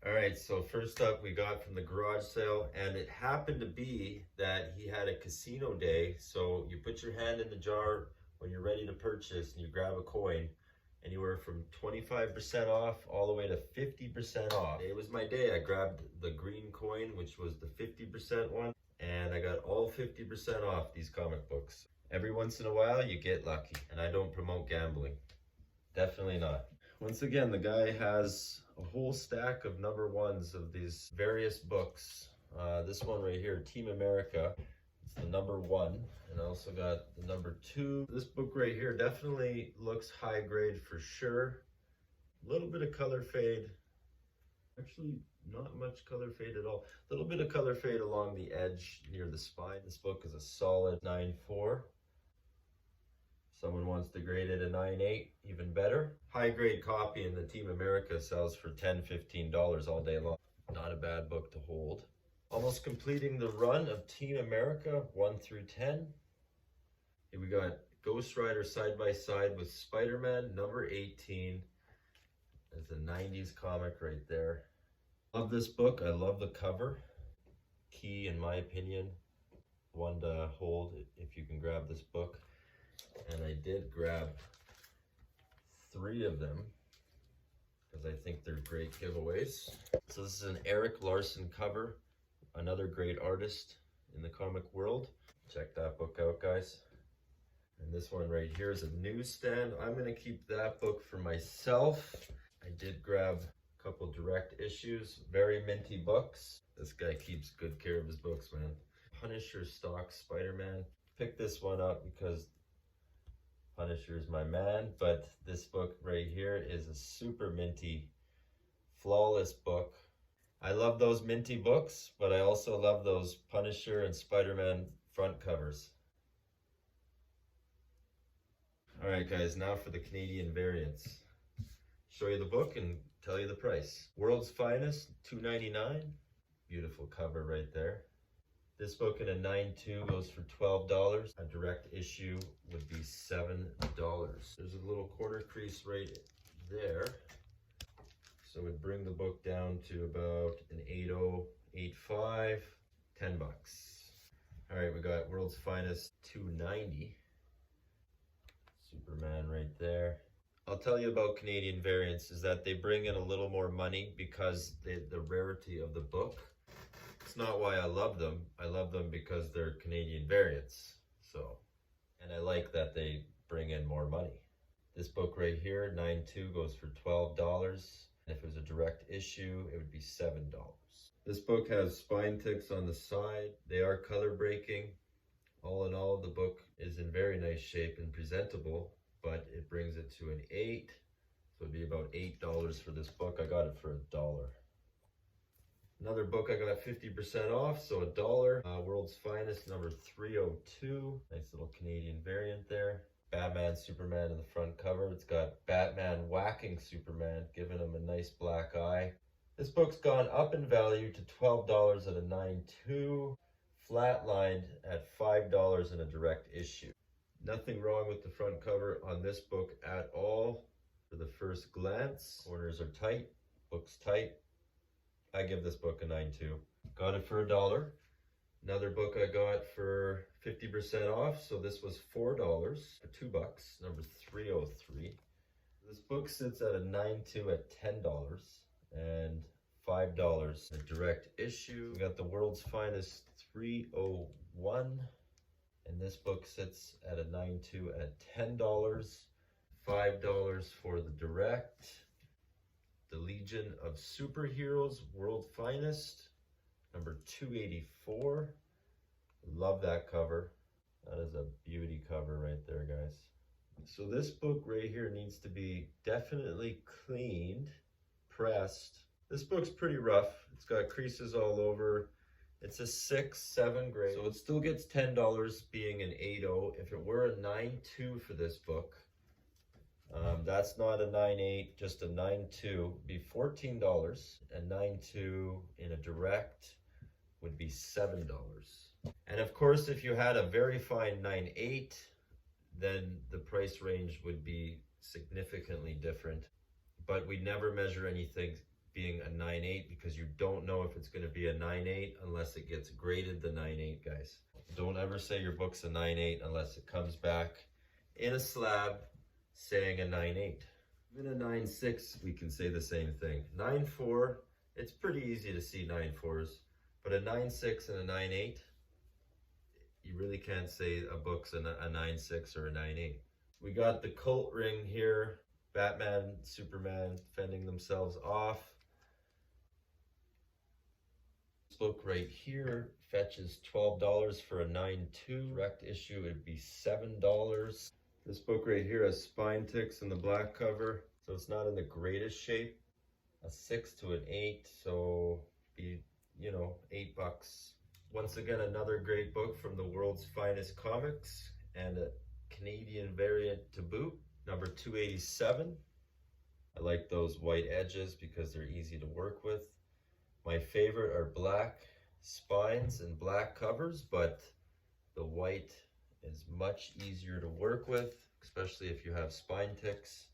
All right, so first up we got from the garage sale, and it happened to be that he had a casino day. So you put your hand in the jar when you're ready to purchase and you grab a coin, anywhere from 25% off all the way to 50% off. It was my day. I grabbed the green coin, which was the 50% one, and I got all 50% off these comic books. Every once in a while you get lucky, and I don't promote gambling. Definitely not. Once again, the guy has a whole stack of number ones of these various books. This one right here, Team America, it's the number one. And I also got the number two. This book right here definitely looks high grade for sure. A little bit of color fade. Actually, not much color fade at all. A little bit of color fade along the edge near the spine. This book is a solid 9.4. Someone wants to grade it a 9.8, even better. High grade copy in the Team America sells for $10, $15 all day long. Not a bad book to hold. Almost completing the run of Team America 1 through 10. Here we got Ghost Rider side by side with Spider-Man number 18. That's a 90s comic right there. Love this book. I love the cover. Key, in my opinion, one to hold if you can grab this book. And I did grab 3 of them because I think they're great giveaways. So this is an Eric Larson cover, another great artist in the comic world. Check that book out, guys. And this one right here is a newsstand. I'm going to keep that book for myself. I did grab a couple direct issues, very minty books. This guy keeps good care of his books, man. Punisher stock Spider-Man. Picked this one up because Punisher is my man, but this book right here is a super minty, flawless book. I love those minty books, but I also love those Punisher and Spider-Man front covers. All right, guys, now for the Canadian variants. Show you the book and tell you the price. World's Finest, $2.99. Beautiful cover right there. This book in a 9.2 goes for $12. A direct issue would be $7. There's a little quarter crease right there. So it would bring the book down to about an 8.0, 8.5, $10. All right, we got World's Finest, $2.90. Superman right there. I'll tell you about Canadian variants is that they bring in a little more money because the rarity of the book. It's not why I love them. I love them because they're Canadian variants. So, and I like that they bring in more money. This book right here, 9.2, goes for $12. And if it was a direct issue, it would be $7. This book has spine ticks on the side. They are color breaking. All in all, the book is in very nice shape and presentable, but it brings it to an 8. So it'd be about $8 for this book. I got it for $1. Another book I got 50% off, so $1. World's Finest, number 302. Nice little Canadian variant there. Batman, Superman in the front cover. It's got Batman whacking Superman, giving him a nice black eye. This book's gone up in value to $12 at a 9.2. Flatlined at $5 in a direct issue. Nothing wrong with the front cover on this book at all. For the first glance, corners are tight, book's tight. I give this book a 9.2. Got it for $1. Another book I got for 50% off, so this was $4 for $2, number 303. This book sits at a 9.2 at $10 and $5 a direct issue. We got the World's Finest 301, and this book sits at a 9.2 at $10, $5 for the direct. The Legion of Superheroes, World Finest, number 284. Love that cover. That is a beauty cover right there, guys. So this book right here needs to be definitely cleaned, pressed. This book's pretty rough. It's got creases all over. It's a 6-7 grade. So it still gets $10 being an 8.0. If it were a 9.2 for this book, that's not a 9.8, just a 9.2, be $14. And 9.2 in a direct would be $7. And of course, if you had a very fine 9.8, then the price range would be significantly different. But we never measure anything being a 9.8 because you don't know if it's going to be a 9.8 unless it gets graded the 9.8, guys. Don't ever say your book's a 9.8 unless it comes back in a slab saying a 9.8. Even a 9.6, we can say the same thing. 9.4, it's pretty easy to see 9.4s, but a 9.6 and a 9.8, you really can't say a book's a 9.6 or a 9.8. We got the cult ring here. Batman, Superman fending themselves off. This book right here fetches $12 for a 9.2. Direct issue, it'd be $7. This book right here has spine ticks in the black cover, so it's not in the greatest shape. A 6 to an 8, so be, you know, $8. Once again, another great book from the world's finest comics, and a Canadian variant to boot. Number 287. I like those white edges because they're easy to work with. My favorite are black spines and black covers, but the white is much easier to work with, especially if you have spine ticks.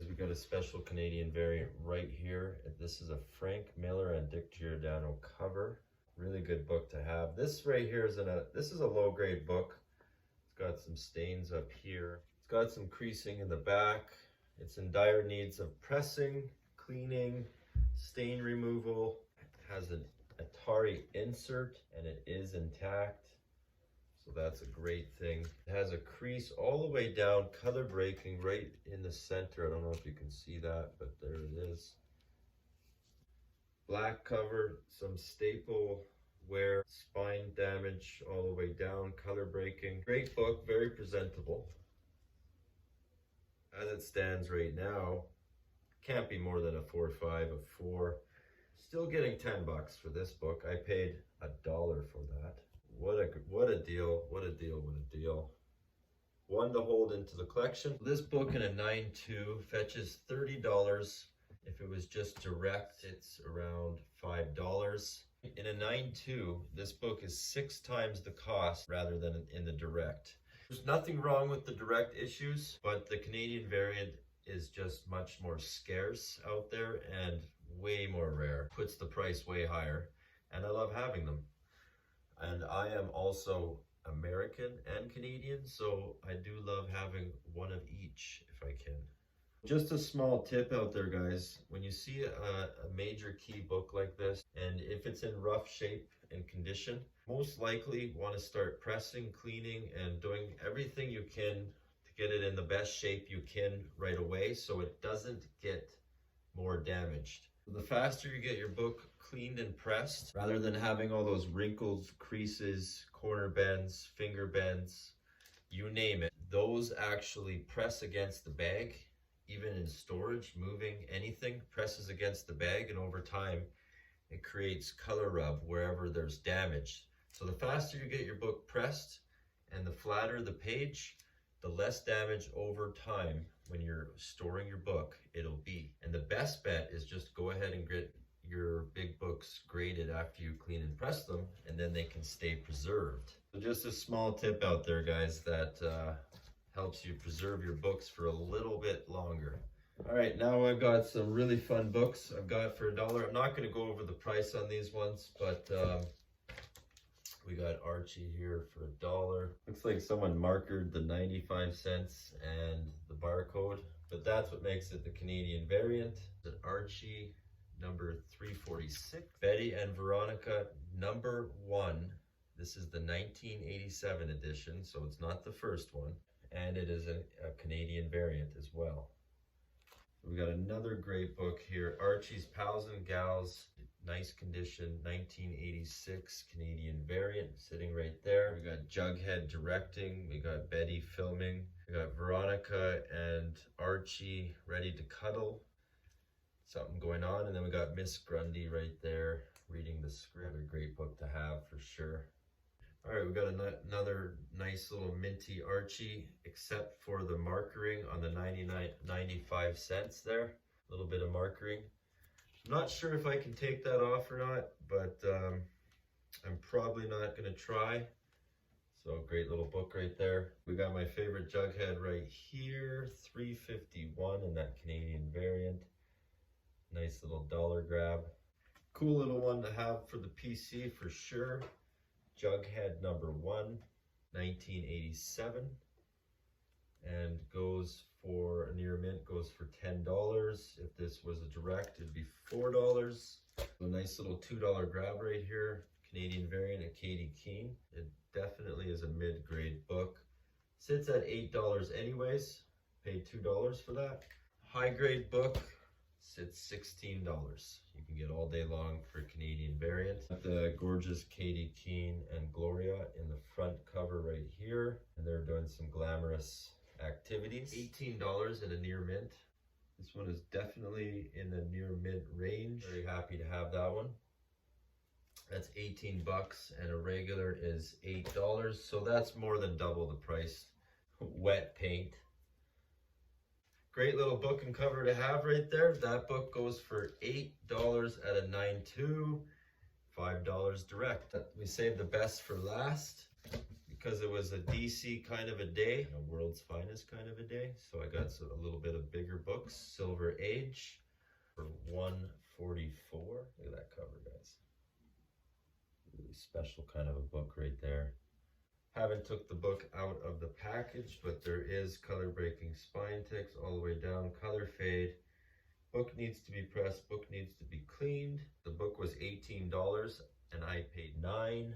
We got a special Canadian variant right here. This is a Frank Miller and Dick Giordano cover. Really good book to have. This right here is this is a low grade book. It's got some stains up here. It's got some creasing in the back. It's in dire needs of pressing, cleaning, stain removal. It has an Atari insert and it is intact. So that's a great thing. It has a crease all the way down, color breaking right in the center. I don't know if you can see that, but there it is. Black cover, some staple wear, spine damage all the way down, color breaking. Great book, very presentable. As it stands right now, can't be more than a 4.5, a 4. Still getting $10 for this book. I paid $1 for that. What a deal, what a deal, what a deal. One to hold into the collection. This book in a 9.2 fetches $30. If it was just direct, it's around $5. In a 9.2, this book is 6 times the cost rather than in the direct. There's nothing wrong with the direct issues, but the Canadian variant is just much more scarce out there and way more rare. Puts the price way higher, and I love having them. And I am also American and Canadian, so I do love having one of each if I can. Just a small tip out there, guys. When you see a major key book like this, and if it's in rough shape and condition, most likely want to start pressing, cleaning, and doing everything you can to get it in the best shape you can right away so it doesn't get more damaged. The faster you get your book cleaned and pressed, rather than having all those wrinkles, creases, corner bends, finger bends, you name it, those actually press against the bag. Even in storage, moving, anything presses against the bag, and over time it creates color rub wherever there's damage. So the faster you get your book pressed and the flatter the page, the less damage over time when you're storing your book it'll be. And the best bet is just go ahead and get your big books graded after you clean and press them, and then they can stay preserved. So just a small tip out there, guys, that helps you preserve your books for a little bit longer. All right, now I've got some really fun books I've got for $1. I'm not going to go over the price on these ones, but we got Archie here for $1. Looks like someone markered the 95 cents and the barcode, but that's what makes it the Canadian variant. The Archie number 346. Betty and Veronica number 1. This is the 1987 edition, so it's not the first one. And it is a Canadian variant as well. We got another great book here, Archie's Pals and Gals, nice condition, 1986 Canadian variant, sitting right there. We got Jughead directing, we got Betty filming, we got Veronica and Archie ready to cuddle, something going on, and then we got Miss Grundy right there reading the script. A great book to have for sure. All right, we got another nice little minty Archie, except for the markering on the 95 cents there. A little bit of markering. I'm not sure if I can take that off or not, but I'm probably not going to try. So great little book right there. We got my favorite Jughead right here, $3.51 in that Canadian variant. Nice little dollar grab. Cool little one to have for the PC for sure. Jughead number 1, 1987. And goes for a near mint, goes for $10. If this was a direct, it'd be $4. A nice little $2 grab right here. Canadian variant of Katie Keene. It definitely is a mid-grade book. Sits at $8 anyways. Paid $2 for that. High-grade book sits $16. You can get all day long for Canadian variant. The gorgeous Katie Keene and Gloria in the front cover right here. And they're doing some glamorous activities. $18 in a near mint. This one is definitely in the near mint range. Very happy to have that one. That's 18 bucks and a regular is $8. So that's more than double the price. Wet paint. Great little book and cover to have right there. That book goes for $8 at a 9.2, $5 direct. We saved the best for last because it was a DC kind of a day, a world's finest kind of a day. So I got a little bit of bigger books. Silver Age for $144. Look at that cover, guys. Really special kind of a book right there. Haven't took the book out of the package, but there is color breaking spine ticks all the way down, color fade. Book needs to be pressed, book needs to be cleaned. The book was $18 and I paid $9,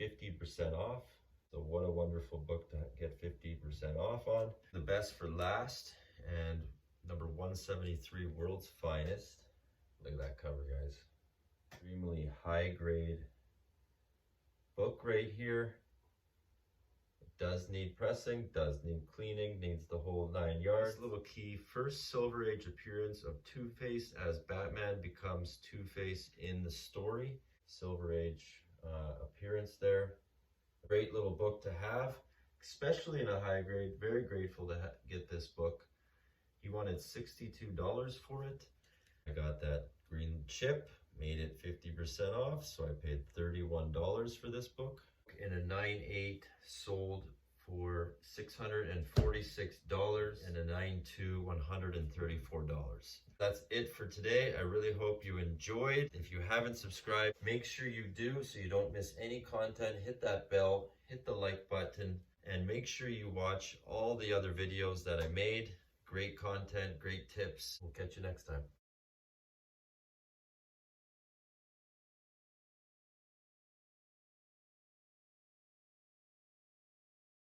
50% off. So what a wonderful book to get 50% off on. The best for last, and number 173, World's Finest. Look at that cover, guys. Extremely high grade book right here. Does need pressing, does need cleaning, needs the whole 9 yards. This little key, first Silver Age appearance of Two-Face as Batman becomes Two-Face in the story. Silver Age appearance there. Great little book to have, especially in a high grade. Very grateful to get this book. He wanted $62 for it. I got that green chip, made it 50% off, so I paid $31 for this book. In a 9.8 sold for $646 and a 9.2 $134. That's it for today. I really hope you enjoyed. If you haven't subscribed, make sure you do so you don't miss any content. Hit that bell, hit the like button, and make sure you watch all the other videos that I made. Great content, great tips. We'll catch you next time.